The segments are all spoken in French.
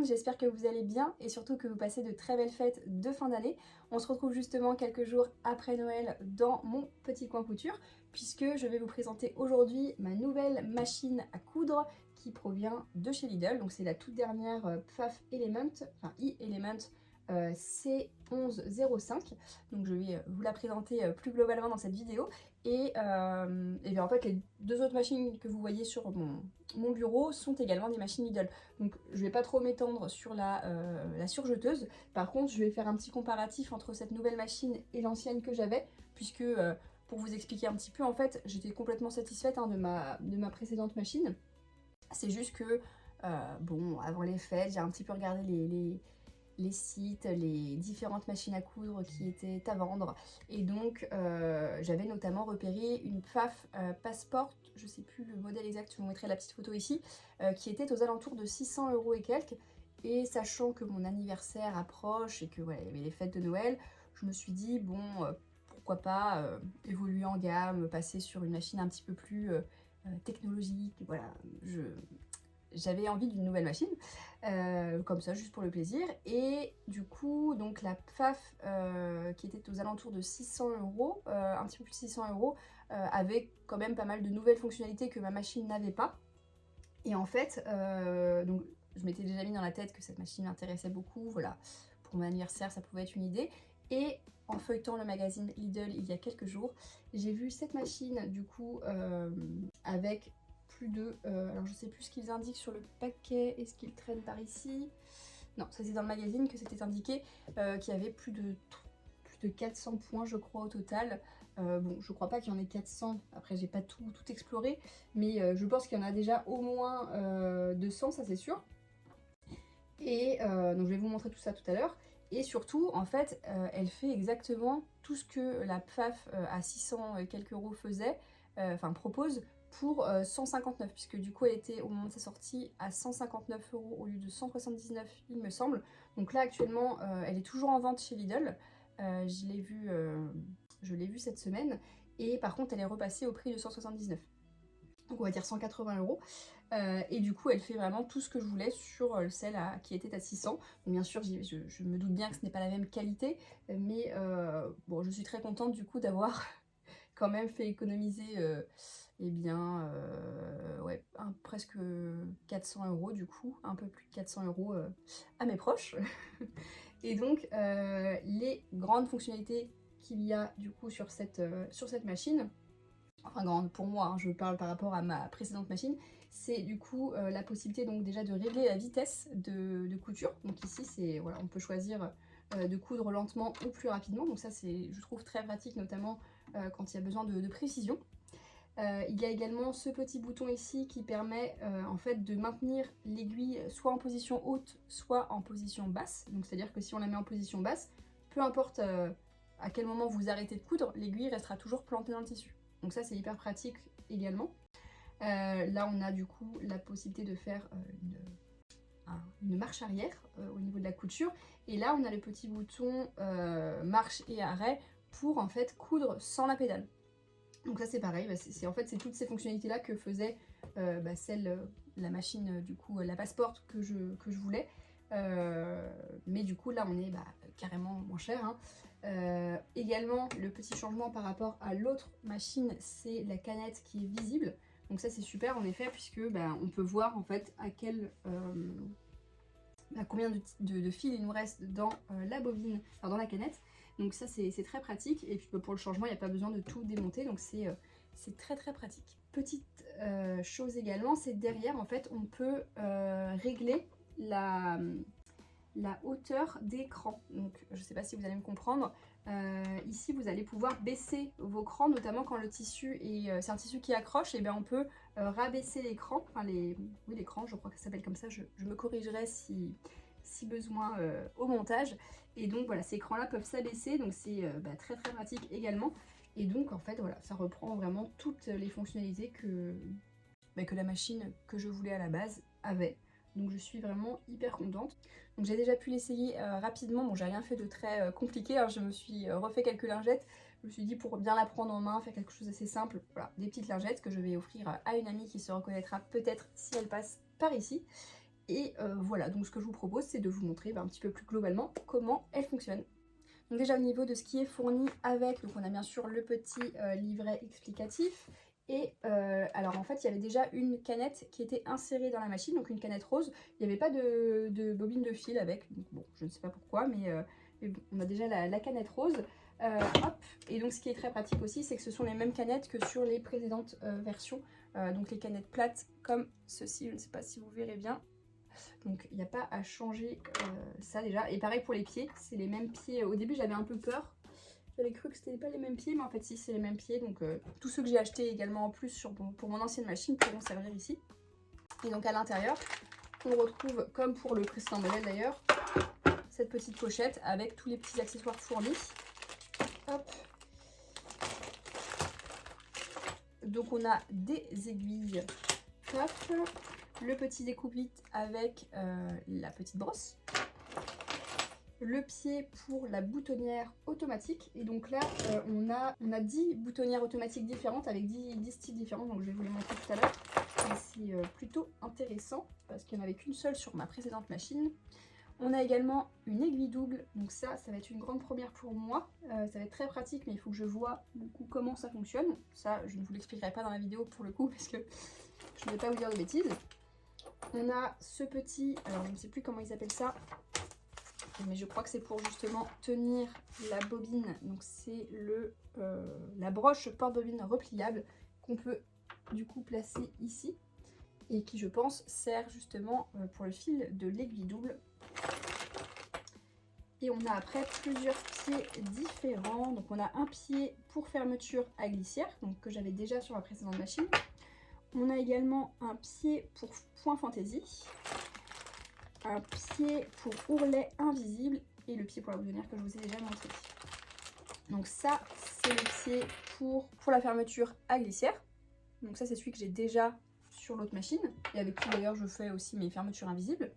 monde, j'espère que vous allez bien et surtout que vous passez de très belles fêtes de fin d'année. On se retrouve justement quelques jours après Noël dans mon petit coin couture puisque je vais vous présenter aujourd'hui ma nouvelle machine à coudre qui provient de chez Lidl. Donc c'est la toute dernière Pfaff Element, enfin e-Element C1105. Donc je vais vous la présenter plus globalement dans cette vidéo. Et bien en fait les deux autres machines que vous voyez sur mon bureau sont également des machines Lidl. Donc je vais pas trop m'étendre sur la surjeteuse. Par contre je vais faire un petit comparatif entre cette nouvelle machine et l'ancienne que j'avais, puisque pour vous expliquer un petit peu, en fait j'étais complètement satisfaite de ma précédente machine. C'est juste que bon, avant les fêtes, j'ai un petit peu regardé les sites, les différentes machines à coudre qui étaient à vendre. Et donc j'avais notamment repéré une Pfaff Passport, je sais plus le modèle exact, je vous mettrai la petite photo ici, qui était aux alentours de 600 € et quelques. Et sachant que mon anniversaire approche et que voilà, il y avait les fêtes de Noël, je me suis dit bon, pourquoi pas évoluer en gamme, passer sur une machine un petit peu plus technologique. Voilà, j'avais envie d'une nouvelle machine, comme ça, juste pour le plaisir. Et du coup, donc la Pfaff, qui était aux alentours de 600 €, un petit peu plus de 600 €, avait quand même pas mal de nouvelles fonctionnalités que ma machine n'avait pas. Et en fait, donc, je m'étais déjà mis dans la tête que cette machine m'intéressait beaucoup. Voilà, pour mon anniversaire, ça pouvait être une idée. Et en feuilletant le magazine Lidl il y a quelques jours, j'ai vu cette machine, du coup, avec plus de... alors je sais plus ce qu'ils indiquent sur le paquet, est-ce qu'ils traînent par ici? Non, ça c'est dans le magazine que c'était indiqué qu'il y avait plus de 400 points je crois au total. Bon, je crois pas qu'il y en ait 400, après j'ai pas tout exploré, mais je pense qu'il y en a déjà au moins 200, ça c'est sûr. Et donc je vais vous montrer tout ça tout à l'heure. Et surtout, en fait, elle fait exactement tout ce que la Pfaff à 600 et quelques euros faisait, enfin propose, pour 159, puisque du coup elle était au moment de sa sortie à 159 € au lieu de 179 il me semble. Donc là actuellement elle est toujours en vente chez Lidl, je l'ai vue cette semaine, et par contre elle est repassée au prix de 179. Donc on va dire 180 €. Et du coup elle fait vraiment tout ce que je voulais sur celle qui était à 600. Donc bien sûr je me doute bien que ce n'est pas la même qualité, mais bon, je suis très contente du coup d'avoir quand même fait économiser eh bien ouais, presque 400 € du coup, un peu plus de 400 € à mes proches. Et donc les grandes fonctionnalités qu'il y a du coup sur cette machine, enfin grande pour moi, hein, je parle par rapport à ma précédente machine, c'est du coup la possibilité donc déjà de régler la vitesse de couture. Donc ici c'est voilà, on peut choisir de coudre lentement ou plus rapidement, donc ça c'est, je trouve, très pratique, notamment quand il y a besoin de précision. Il y a également ce petit bouton ici qui permet en fait de maintenir l'aiguille soit en position haute, soit en position basse. Donc c'est à dire que si on la met en position basse, peu importe à quel moment vous arrêtez de coudre, l'aiguille restera toujours plantée dans le tissu. Donc ça c'est hyper pratique également. Là on a du coup la possibilité de faire une marche arrière au niveau de la couture, et là on a le petit bouton marche et arrêt pour en fait coudre sans la pédale. Donc ça c'est pareil, en fait c'est toutes ces fonctionnalités là que faisait la machine du coup, la Passport que je voulais. Mais du coup là on est carrément moins cher, hein. Également le petit changement par rapport à l'autre machine, c'est la canette qui est visible. Donc ça c'est super en effet, puisque on peut voir en fait à quel combien de fils il nous reste dans la bobine, enfin dans la canette. Donc ça c'est très pratique, et puis pour le changement il n'y a pas besoin de tout démonter, donc c'est très pratique. Petite chose également, c'est derrière en fait on peut régler la hauteur d'écran. Donc je sais pas si vous allez me comprendre, ici vous allez pouvoir baisser vos crans, notamment quand le tissu est, c'est un tissu qui accroche, et bien on peut rabaisser l'écran, enfin oui l'écran, je crois que ça s'appelle comme ça, je me corrigerai si besoin au montage. Et donc voilà, ces écrans là peuvent s'abaisser, donc c'est très pratique également. Et donc en fait voilà, ça reprend vraiment toutes les fonctionnalités que la machine que je voulais à la base avait. Donc je suis vraiment hyper contente. Donc j'ai déjà pu l'essayer rapidement, bon j'ai rien fait de très compliqué, hein. Je me suis refait quelques lingettes. Je me suis dit, pour bien la prendre en main, faire quelque chose d'assez simple, voilà, des petites lingettes que je vais offrir à une amie qui se reconnaîtra peut-être si elle passe par ici. Et voilà, donc ce que je vous propose, c'est de vous montrer un petit peu plus globalement comment elle fonctionne. Donc déjà au niveau de ce qui est fourni avec, donc on a bien sûr le petit livret explicatif. Et alors en fait il y avait déjà une canette qui était insérée dans la machine, donc une canette rose. Il n'y avait pas de bobine de fil avec, donc bon je ne sais pas pourquoi, mais bon, on a déjà la canette rose. Hop. Et donc ce qui est très pratique aussi, c'est que ce sont les mêmes canettes que sur les précédentes versions. Donc les canettes plates comme ceci, je ne sais pas si vous verrez bien. Donc il n'y a pas à changer ça déjà. Et pareil pour les pieds, c'est les mêmes pieds. Au début j'avais un peu peur. J'avais cru que c'était pas les mêmes pieds, mais en fait si, c'est les mêmes pieds. Donc tous ceux que j'ai achetés également en plus pour mon ancienne machine pourront servir ici. Et donc à l'intérieur, on retrouve, comme pour le précédent modèle d'ailleurs, cette petite pochette avec tous les petits accessoires fournis. Hop. Donc on a des aiguilles. Hop. Le petit découpe-vite avec la petite brosse. Le pied pour la boutonnière automatique. Et donc là, on a 10 boutonnières automatiques différentes avec 10 styles différents. Donc je vais vous les montrer tout à l'heure. C'est plutôt intéressant parce qu'il n'y en avait qu'une seule sur ma précédente machine. On a également une aiguille double. Donc ça va être une grande première pour moi. Ça va être très pratique, mais il faut que je vois du coup comment ça fonctionne. Ça, je ne vous l'expliquerai pas dans la vidéo pour le coup parce que je ne vais pas vous dire de bêtises. On a ce petit, alors je ne sais plus comment ils appellent ça, mais je crois que c'est pour justement tenir la bobine. Donc c'est la broche porte-bobine repliable qu'on peut du coup placer ici et qui je pense sert justement pour le fil de l'aiguille double. Et on a après plusieurs pieds différents. Donc on a un pied pour fermeture à glissière, donc que j'avais déjà sur la précédente machine. On a également un pied pour point fantaisie, un pied pour ourlet invisible et le pied pour la boutonnière que je vous ai déjà montré. Donc ça, c'est le pied pour la fermeture à glissière. Donc ça, c'est celui que j'ai déjà sur l'autre machine et avec qui d'ailleurs je fais aussi mes fermetures invisibles.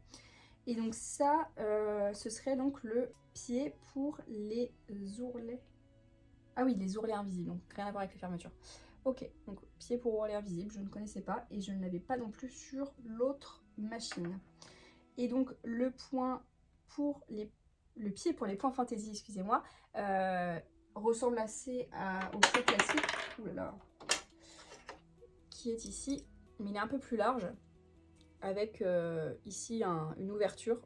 Et donc ça, ce serait donc le pied pour les ourlets. Ah oui, les ourlets invisibles, donc rien à voir avec les fermetures. Ok, donc pied pour ourlet invisible, je ne connaissais pas et je ne l'avais pas non plus sur l'autre machine. Et donc le point pour le pied pour les points fantaisie, excusez-moi, ressemble assez au pied classique, oulala, qui est ici, mais il est un peu plus large, avec ici une ouverture.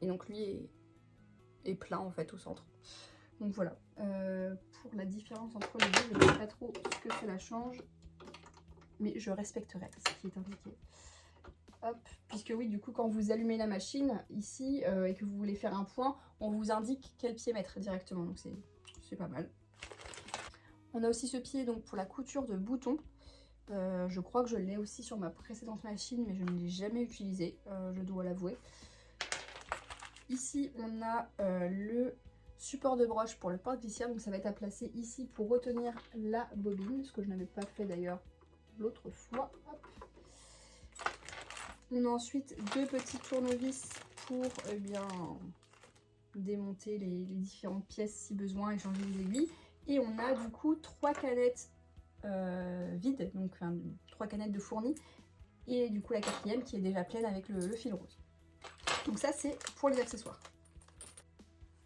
Et donc lui est plein en fait au centre. Donc voilà, pour la différence entre les deux, je ne sais pas trop ce que cela change, mais je respecterai ce qui est indiqué. Hop, puisque oui, du coup, quand vous allumez la machine ici et que vous voulez faire un point, on vous indique quel pied mettre directement, donc c'est pas mal. On a aussi ce pied donc pour la couture de boutons. Je crois que je l'ai aussi sur ma précédente machine, mais je ne l'ai jamais utilisé, je dois l'avouer. Ici, on a le support de broche pour le porte-glissière, donc ça va être à placer ici pour retenir la bobine, ce que je n'avais pas fait d'ailleurs l'autre fois. Hop. On a ensuite deux petits tournevis pour démonter les différentes pièces si besoin et changer les aiguilles. Et on a du coup 3 canettes vides, donc 3 canettes de fourni, et du coup la 4e qui est déjà pleine avec le fil rose. Donc ça c'est pour les accessoires.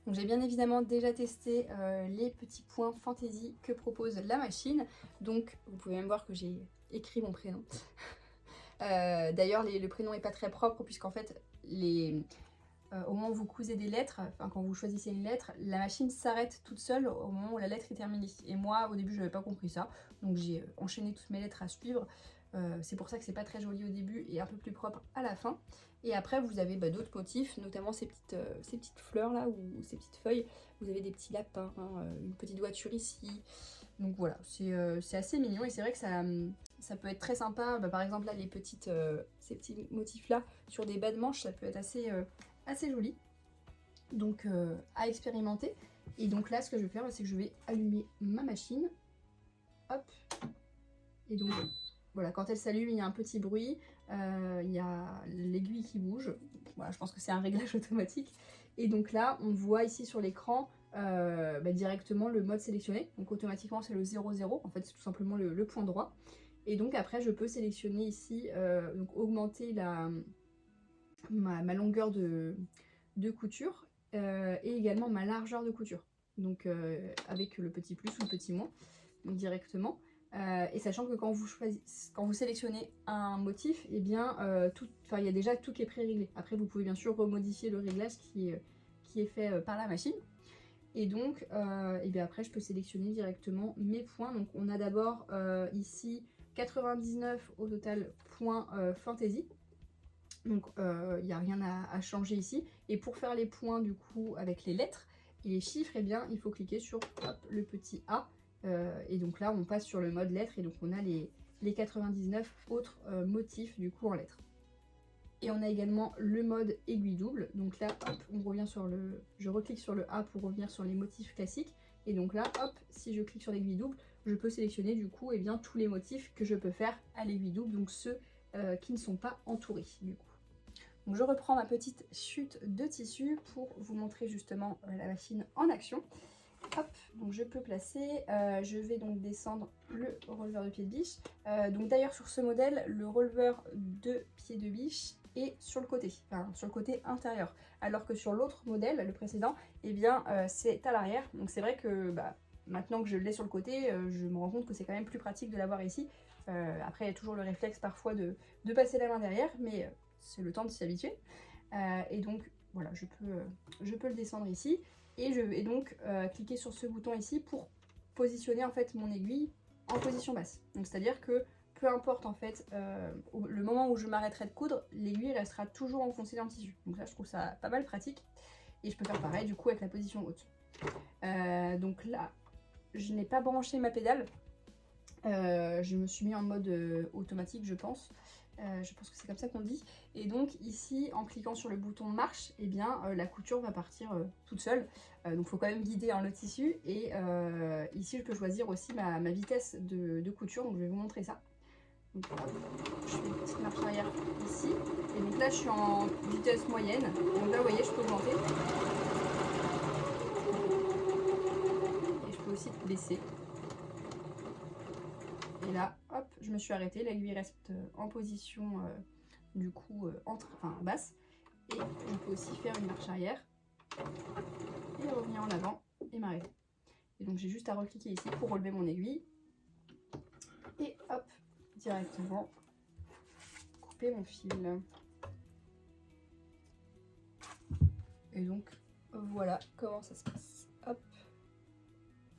Donc j'ai bien évidemment déjà testé les petits points fantaisie que propose la machine. Donc vous pouvez même voir que j'ai écrit mon prénom. D'ailleurs le prénom n'est pas très propre puisqu'en fait au moment où vous cousez des lettres, enfin quand vous choisissez une lettre, la machine s'arrête toute seule au moment où la lettre est terminée. Et moi au début je n'avais pas compris ça, donc j'ai enchaîné toutes mes lettres à suivre. C'est pour ça que c'est pas très joli au début et un peu plus propre à la fin. Et après vous avez d'autres motifs, notamment ces petites fleurs là ou ces petites feuilles. Vous avez des petits lapins, une petite voiture ici. Donc voilà, c'est assez mignon et c'est vrai que ça peut être très sympa. Par exemple là ces petits motifs là sur des bas de manches, ça peut être assez joli. Donc à expérimenter. Et donc là ce que je vais faire, c'est que je vais allumer ma machine. Hop. Et donc voilà, quand elle s'allume, il y a un petit bruit, il y a l'aiguille qui bouge. Voilà, je pense que c'est un réglage automatique. Et donc là, on voit ici sur l'écran directement le mode sélectionné. Donc automatiquement, c'est le 0,0. En fait, c'est tout simplement le point droit. Et donc après, je peux sélectionner ici, donc augmenter ma longueur de couture et également ma largeur de couture. Donc avec le petit plus ou le petit moins, donc directement. Et sachant que quand vous sélectionnez un motif, et bien il y a déjà tout qui est pré-réglé. Après vous pouvez bien sûr remodifier le réglage qui est fait par la machine. Et donc et bien après je peux sélectionner directement mes points. Donc on a d'abord ici 99 au total points fantaisie. Donc il n'y a rien à changer ici. Et pour faire les points du coup avec les lettres et les chiffres, eh bien il faut cliquer sur hop, le petit A. Et donc là on passe sur le mode lettres et donc on a les 99 autres motifs du coup en lettres. Et on a également le mode aiguille double. Donc là hop, on revient sur je reclique sur le A pour revenir sur les motifs classiques. Et donc là hop, si je clique sur l'aiguille double, je peux sélectionner du coup bien tous les motifs que je peux faire à l'aiguille double, donc ceux qui ne sont pas entourés du coup. Donc je reprends ma petite chute de tissu pour vous montrer justement la machine en action. Hop, donc je peux placer, je vais donc descendre le releveur de pied de biche. Donc d'ailleurs sur ce modèle, le releveur de pied de biche est sur le côté, enfin sur le côté intérieur. Alors que sur l'autre modèle, le précédent, eh bien c'est à l'arrière. Donc c'est vrai que maintenant que je l'ai sur le côté, je me rends compte que c'est quand même plus pratique de l'avoir ici. Après il y a toujours le réflexe parfois de passer la main derrière, mais c'est le temps de s'y habituer. Et donc voilà, je peux le descendre ici. Et je vais donc cliquer sur ce bouton ici pour positionner en fait mon aiguille en position basse. Donc c'est à dire que peu importe en fait le moment où je m'arrêterai de coudre, l'aiguille restera toujours enfoncée dans le tissu. Donc là je trouve ça pas mal pratique. Et je peux faire pareil du coup avec la position haute. Donc là je n'ai pas branché ma pédale. Je me suis mis en mode automatique je pense. Je pense que c'est comme ça qu'on dit. Et donc ici, en cliquant sur le bouton marche, eh bien la couture va partir toute seule. Donc il faut quand même guider le tissu. Et ici, je peux choisir aussi ma vitesse de couture. Donc je vais vous montrer ça. Donc, je fais une petite marche arrière ici. Et donc là, je suis en vitesse moyenne. Donc là, vous voyez, je peux augmenter. Et je peux aussi baisser. Et là, hop, je me suis arrêtée. L'aiguille reste en position du coup basse. Et je peux aussi faire une marche arrière et revenir en avant et m'arrêter. Et donc j'ai juste à recliquer ici pour relever mon aiguille. Et hop, directement couper mon fil. Et donc voilà comment ça se passe. Hop.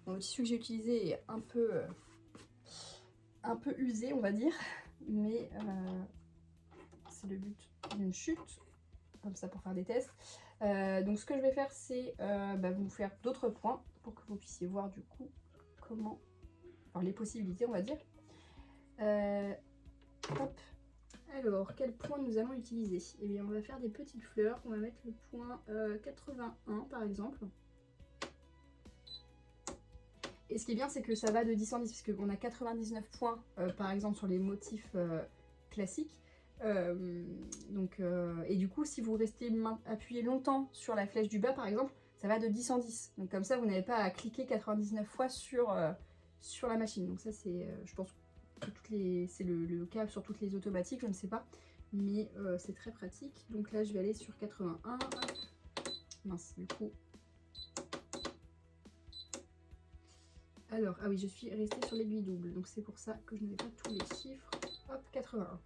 Bon, le tissu que j'ai utilisé est un peu usé on va dire, mais c'est le but d'une chute, comme ça pour faire des tests. Donc ce que je vais faire c'est vous faire d'autres points pour que vous puissiez voir du coup comment, les possibilités on va dire. Hop. Alors quel point nous allons utiliser? Eh bien on va faire des petites fleurs, on va mettre le point 81 par exemple. Et ce qui est bien, c'est que ça va de 10 en 10, parce qu'on a 99 points, par exemple, sur les motifs classiques. Et du coup, si vous restez appuyé longtemps sur la flèche du bas, par exemple, ça va de 10 en 10. Donc comme ça, vous n'avez pas à cliquer 99 fois sur la machine. Donc ça, c'est, je pense que c'est le cas sur toutes les automatiques, je ne sais pas. Mais c'est très pratique. Donc là, je vais aller sur 81. Mince, du coup... Alors, ah oui, je suis restée sur l'aiguille double, donc c'est pour ça que je n'avais pas tous les chiffres. Hop, 81.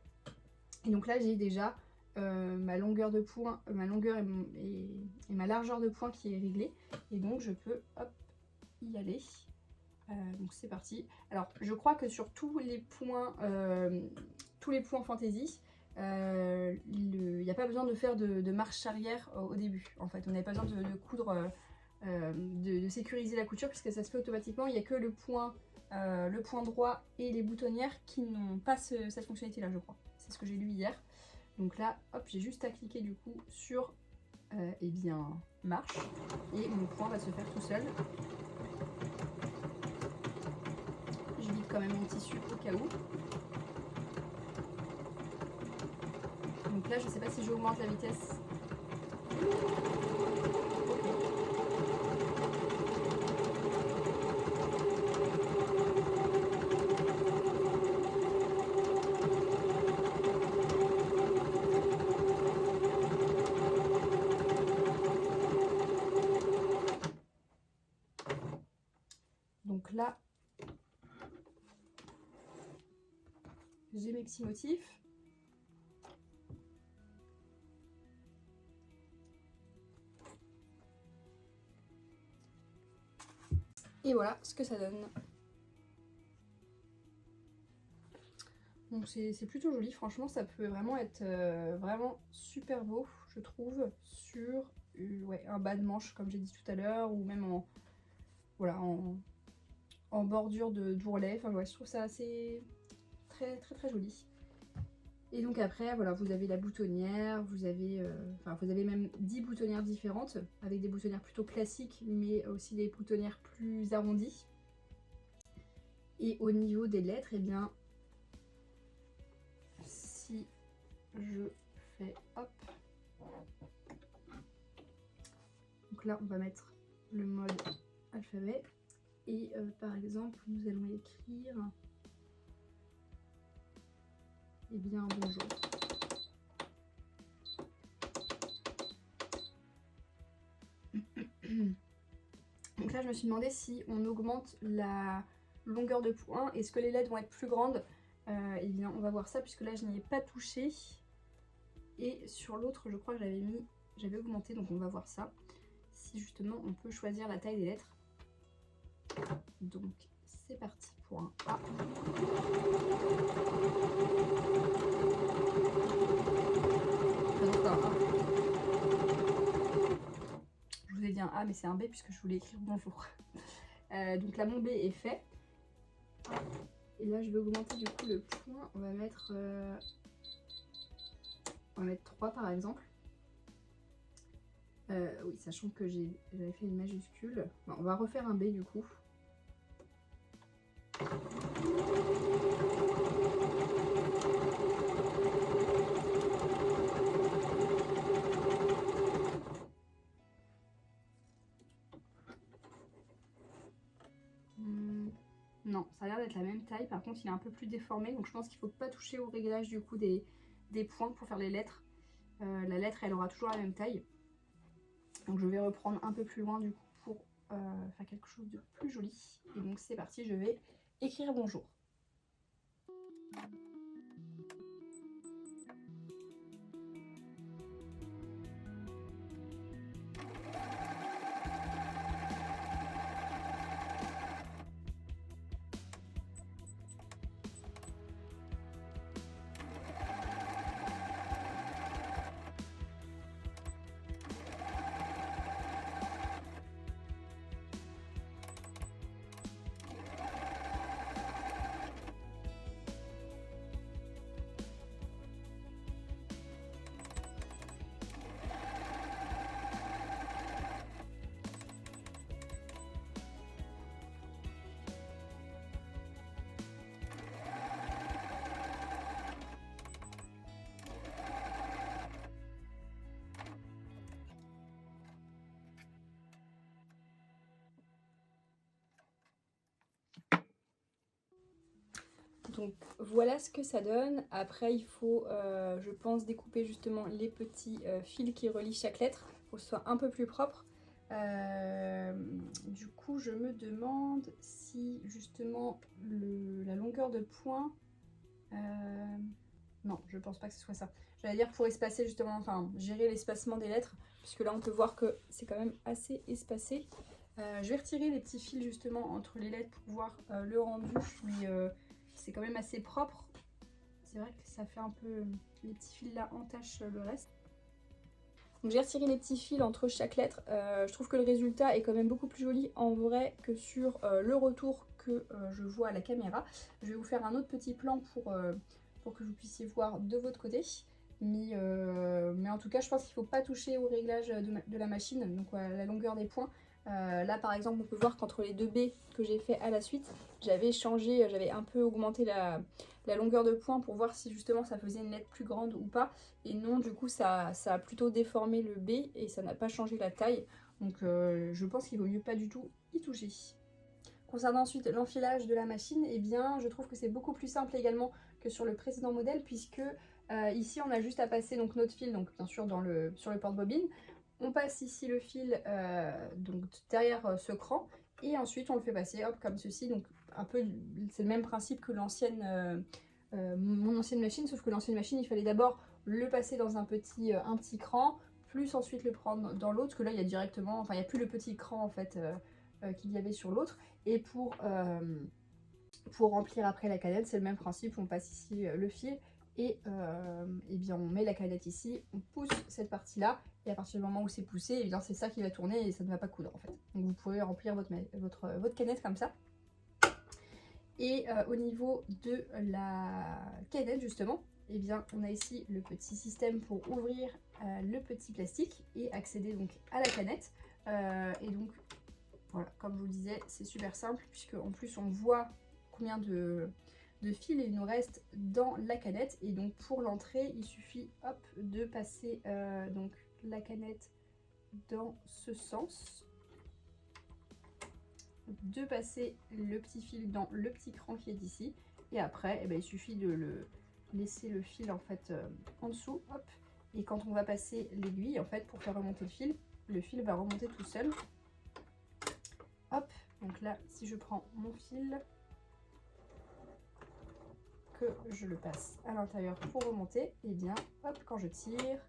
Et donc là, j'ai déjà ma longueur de point, ma longueur et ma largeur de point qui est réglée. Et donc, je peux, hop, y aller. Donc c'est parti. Alors, je crois que sur tous les points fantaisie, il n'y a pas besoin de faire de marche arrière au début. En fait, on n'avait pas besoin de coudre... de sécuriser la couture puisque ça se fait automatiquement. Il n'y a que le point droit et les boutonnières qui n'ont pas cette fonctionnalité là, je crois. C'est ce que j'ai lu hier. Donc là, hop, j'ai juste à cliquer du coup sur marche et mon point va se faire tout seul. Je vide quand même mon tissu au cas où. Donc là, je sais pas si j'augmente la vitesse. là, j'ai mes petits motifs. Et voilà ce que ça donne. Donc c'est plutôt joli, franchement ça peut vraiment être vraiment super beau, je trouve, sur ouais, un bas de manche comme j'ai dit tout à l'heure, ou même en, voilà, en bordure d'ourlet. Enfin ouais, je trouve ça assez très joli. Et donc après, voilà, vous avez la boutonnière, vous avez même 10 boutonnières différentes, avec des boutonnières plutôt classiques, mais aussi des boutonnières plus arrondies. Et au niveau des lettres, eh bien, si je fais hop, donc là on va mettre le mode alphabet, et par exemple nous allons écrire eh bien bonjour. Donc là je me suis demandé si on augmente la longueur de point, est-ce que les lettres vont être plus grandes? Eh bien on va voir ça, puisque là je n'y ai pas touché, et sur l'autre je crois que j'avais augmenté, donc on va voir ça, si justement on peut choisir la taille des lettres. Donc c'est parti pour un A. Je vous ai dit un A, mais c'est un B puisque je voulais écrire bonjour. Donc là mon B est fait. Et là je vais augmenter du coup le point, on va mettre 3 par exemple. Oui, sachant que j'avais fait une majuscule. Bon, on va refaire un B du coup. Non, ça a l'air d'être la même taille, par contre il est un peu plus déformé, donc je pense qu'il ne faut pas toucher au réglage du coup des points pour faire les lettres. La lettre elle aura toujours la même taille. Donc je vais reprendre un peu plus loin du coup pour faire quelque chose de plus joli. Et donc c'est parti, je vais écrire bonjour. Donc voilà ce que ça donne. Après il faut, je pense, découper justement les petits fils qui relient chaque lettre pour que ce soit un peu plus propre. Du coup je me demande si justement la longueur de point... non, je pense pas que ce soit ça. J'allais dire pour espacer justement, enfin gérer l'espacement des lettres, puisque là on peut voir que c'est quand même assez espacé. Je vais retirer les petits fils justement entre les lettres pour voir le rendu, mais c'est quand même assez propre. C'est vrai que ça fait un peu... les petits fils là entachent le reste. Donc j'ai retiré les petits fils entre chaque lettre. Je trouve que le résultat est quand même beaucoup plus joli en vrai que sur le retour que je vois à la caméra. Je vais vous faire un autre petit plan pour que vous puissiez voir de votre côté. Mais en tout cas je pense qu'il ne faut pas toucher au réglage de la machine, donc à la longueur des points. Là par exemple on peut voir qu'entre les deux B que j'ai fait à la suite, j'avais changé, j'avais un peu augmenté la longueur de points pour voir si justement ça faisait une lettre plus grande ou pas. Et non, du coup ça a plutôt déformé le B et ça n'a pas changé la taille. Donc je pense qu'il vaut mieux pas du tout y toucher. Concernant ensuite l'enfilage de la machine, eh bien je trouve que c'est beaucoup plus simple également que sur le précédent modèle, puisque ici on a juste à passer donc notre fil, donc bien sûr sur le porte-bobine. On passe ici le fil donc derrière ce cran, Et ensuite on le fait passer, hop, comme ceci. Donc un peu, c'est le même principe que l'ancienne, mon ancienne machine, sauf que l'ancienne machine, il fallait d'abord le passer dans un petit cran, plus ensuite le prendre dans l'autre, parce que là il y a directement, enfin il n'y a plus le petit cran en fait qu'il y avait sur l'autre. Et pour remplir après la canette, c'est le même principe, on passe ici le fil et bien on met la canette ici, on pousse cette partie là, et à partir du moment où c'est poussé, et bien c'est ça qui va tourner et ça ne va pas coudre en fait. Donc vous pouvez remplir votre canette comme ça. Et au niveau de la canette justement, eh bien on a ici le petit système pour ouvrir le petit plastique et accéder donc à la canette. Et donc voilà, comme je vous le disais, c'est super simple puisque en plus on voit combien de fils il nous reste dans la canette. Et donc pour l'entrée, il suffit hop de passer donc la canette dans ce sens, de passer le petit fil dans le petit cran qui est ici, et après il suffit de laisser le fil en fait en dessous, hop, et quand on va passer l'aiguille en fait pour faire remonter le fil va remonter tout seul. Hop, donc là si je prends mon fil, que je le passe à l'intérieur pour remonter, et bien hop, quand je tire,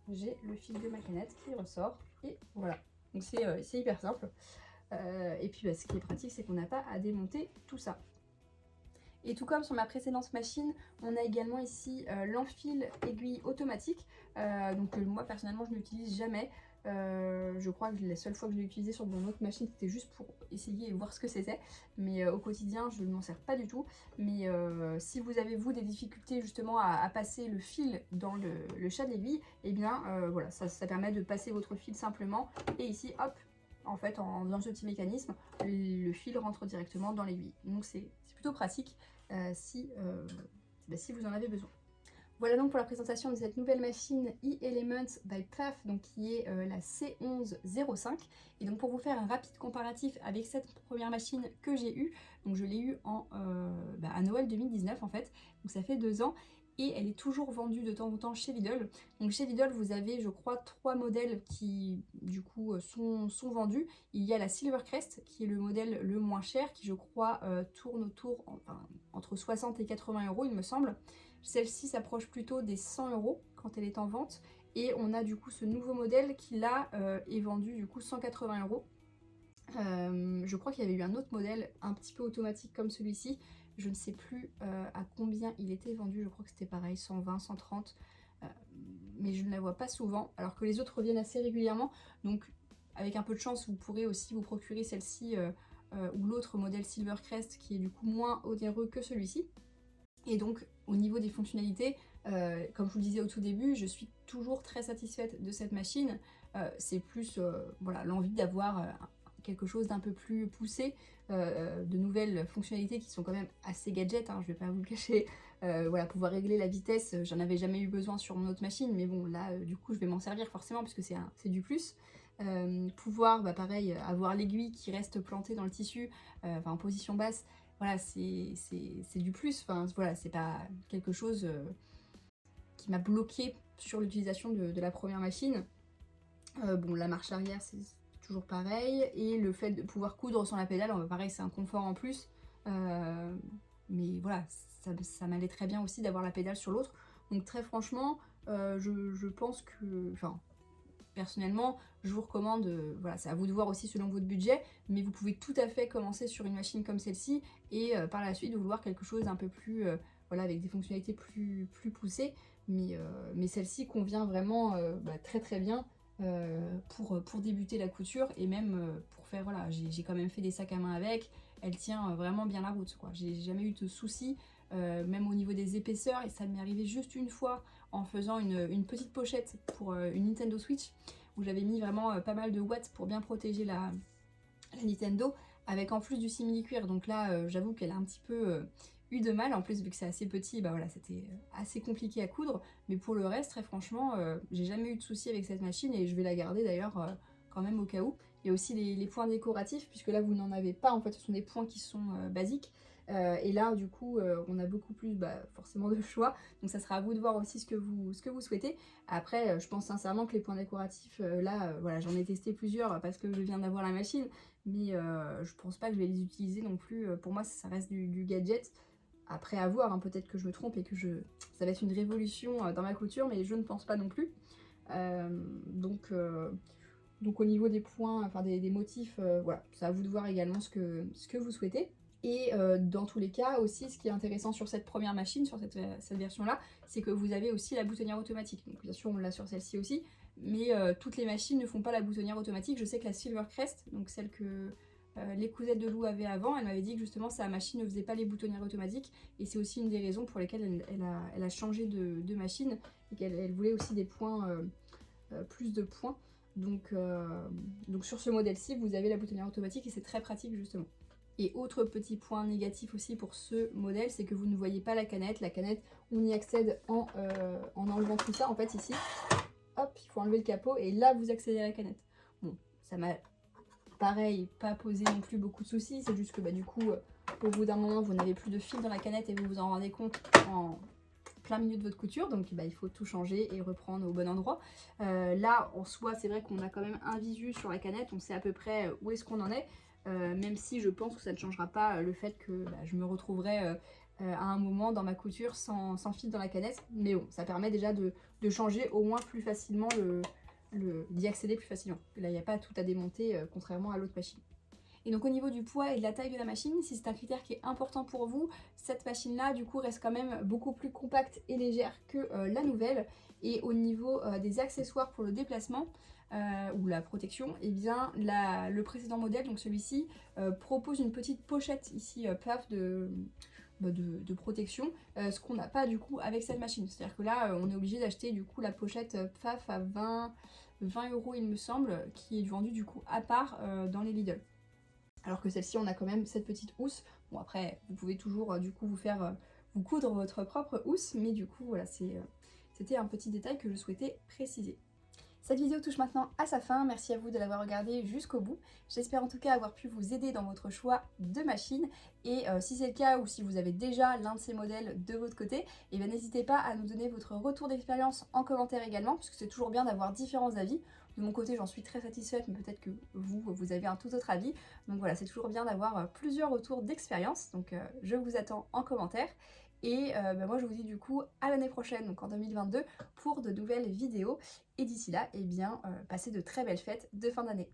j'ai le fil de ma canette qui ressort, et voilà. Donc c'est hyper simple. Et puis ce qui est pratique, c'est qu'on n'a pas à démonter tout ça. Et tout comme sur ma précédente machine, on a également ici l'enfil aiguille automatique. Donc moi personnellement je ne l'utilise jamais. Je crois que la seule fois que je l'ai utilisé sur mon autre machine, c'était juste pour essayer et voir ce que c'était. Mais au quotidien, je ne m'en sers pas du tout. Mais si vous avez vous des difficultés justement à passer le fil dans le chat de l'aiguille, et bien voilà, ça permet de passer votre fil simplement. Et ici, hop, en fait, dans ce petit mécanisme, le fil rentre directement dans l'aiguille. Donc c'est plutôt pratique si vous en avez besoin. Voilà donc pour la présentation de cette nouvelle machine e-Elements by PFAF, donc qui est la C1105. Et donc pour vous faire un rapide comparatif avec cette première machine que j'ai eue, donc je l'ai eue à Noël 2019 en fait, donc ça fait 2 ans. Et elle est toujours vendue de temps en temps chez Lidl. Donc chez Lidl, vous avez, je crois, 3 modèles qui, du coup, sont vendus. Il y a la Silvercrest, qui est le modèle le moins cher, qui, je crois, tourne entre 60 et 80 euros, il me semble. Celle-ci s'approche plutôt des 100 euros quand elle est en vente. Et on a, du coup, ce nouveau modèle qui, là, est vendu, du coup, 180 euros. Je crois qu'il y avait eu un autre modèle un petit peu automatique comme celui-ci. Je ne sais plus à combien il était vendu, je crois que c'était pareil, 120, 130, mais je ne la vois pas souvent, alors que les autres reviennent assez régulièrement. Donc avec un peu de chance, vous pourrez aussi vous procurer celle-ci ou l'autre modèle Silvercrest qui est du coup moins onéreux que celui-ci. Et donc au niveau des fonctionnalités, comme je vous le disais au tout début, je suis toujours très satisfaite de cette machine. C'est plus voilà, l'envie d'avoir quelque chose d'un peu plus poussé, de nouvelles fonctionnalités qui sont quand même assez gadget, hein, je vais pas vous le cacher. Voilà, pouvoir régler la vitesse, j'en avais jamais eu besoin sur mon autre machine, mais bon là du coup je vais m'en servir forcément puisque c'est du plus. Pouvoir pareil avoir l'aiguille qui reste plantée dans le tissu, en position basse, voilà, c'est du plus, voilà, c'est pas quelque chose qui m'a bloqué sur l'utilisation de la première machine. Bon, la marche arrière c'est toujours pareil, et le fait de pouvoir coudre sans la pédale, pareil, c'est un confort en plus, mais voilà, ça m'allait très bien aussi d'avoir la pédale sur l'autre. Donc très franchement, je pense que, personnellement, je vous recommande, voilà, c'est à vous de voir aussi selon votre budget, mais vous pouvez tout à fait commencer sur une machine comme celle-ci et par la suite vouloir quelque chose d'un peu plus, voilà, avec des fonctionnalités plus poussées, mais celle-ci convient vraiment très très bien pour débuter la couture, et même pour faire, voilà, j'ai quand même fait des sacs à main avec, elle tient vraiment bien la route, quoi. J'ai jamais eu de soucis, même au niveau des épaisseurs, et ça m'est arrivé juste une fois en faisant une petite pochette pour une Nintendo Switch, où j'avais mis vraiment pas mal de watts pour bien protéger la Nintendo, avec en plus du simili-cuir, donc là j'avoue qu'elle a un petit peu eu de mal, en plus vu que c'est assez petit, voilà, c'était assez compliqué à coudre, mais pour le reste, très franchement, j'ai jamais eu de soucis avec cette machine, et je vais la garder d'ailleurs quand même au cas où. Il y a aussi les points décoratifs, puisque là vous n'en avez pas, en fait ce sont des points qui sont basiques, Et là du coup on a beaucoup plus forcément de choix, donc ça sera à vous de voir aussi ce que vous souhaitez. Après je pense sincèrement que les points décoratifs voilà, j'en ai testé plusieurs parce que je viens d'avoir la machine, mais je pense pas que je vais les utiliser non plus. Pour moi ça reste du gadget. Après à voir, hein, peut-être que je me trompe et que ça va être une révolution dans ma couture, mais je ne pense pas non plus. Donc au niveau des points, enfin des motifs, voilà, c'est à vous de voir également ce que vous souhaitez. Et dans tous les cas aussi, ce qui est intéressant sur cette première machine, sur cette version-là, c'est que vous avez aussi la boutonnière automatique. Donc bien sûr on l'a sur celle-ci aussi, mais toutes les machines ne font pas la boutonnière automatique. Je sais que la Silvercrest, donc celle que les cousettes de Lou avaient avant, elle m'avait dit que justement sa machine ne faisait pas les boutonnières automatiques, et c'est aussi une des raisons pour lesquelles elle a changé de machine, et qu'elle voulait aussi des points, plus de points. Donc sur ce modèle-ci, vous avez la boutonnière automatique et c'est très pratique justement. Et autre petit point négatif aussi pour ce modèle, c'est que vous ne voyez pas la canette. La canette, on y accède en enlevant tout ça. En fait ici, hop, il faut enlever le capot et là vous accédez à la canette. Bon, ça m'a pareil pas posé non plus beaucoup de soucis, c'est juste que du coup, au bout d'un moment, vous n'avez plus de fil dans la canette et vous vous en rendez compte en plein milieu de votre couture, donc il faut tout changer et reprendre au bon endroit. Là en soi c'est vrai qu'on a quand même un visu sur la canette, on sait à peu près où est-ce qu'on en est, même si je pense que ça ne changera pas le fait que je me retrouverai à un moment dans ma couture sans fil dans la canette, mais bon, ça permet déjà de changer au moins plus facilement, d'y accéder plus facilement. Là il n'y a pas tout à démonter contrairement à l'autre machine. Et donc au niveau du poids et de la taille de la machine, si c'est un critère qui est important pour vous, cette machine-là du coup reste quand même beaucoup plus compacte et légère que la nouvelle. Et au niveau des accessoires pour le déplacement ou la protection, et bien le précédent modèle, donc celui-ci, propose une petite pochette ici PAF de protection, ce qu'on n'a pas du coup avec cette machine. C'est-à-dire que là on est obligé d'acheter du coup la pochette PAF à 20 € il me semble, qui est vendue du coup à part dans les Lidl. Alors que celle-ci, on a quand même cette petite housse. Bon après, vous pouvez toujours du coup vous coudre votre propre housse, mais du coup voilà, c'était un petit détail que je souhaitais préciser. Cette vidéo touche maintenant à sa fin, merci à vous de l'avoir regardée jusqu'au bout. J'espère en tout cas avoir pu vous aider dans votre choix de machine, et si c'est le cas ou si vous avez déjà l'un de ces modèles de votre côté, et bien n'hésitez pas à nous donner votre retour d'expérience en commentaire également, puisque c'est toujours bien d'avoir différents avis. De mon côté j'en suis très satisfaite, mais peut-être que vous avez un tout autre avis, donc voilà, c'est toujours bien d'avoir plusieurs retours d'expérience, donc je vous attends en commentaire. Et moi je vous dis du coup à l'année prochaine, donc en 2022, pour de nouvelles vidéos. Et d'ici là, passez de très belles fêtes de fin d'année.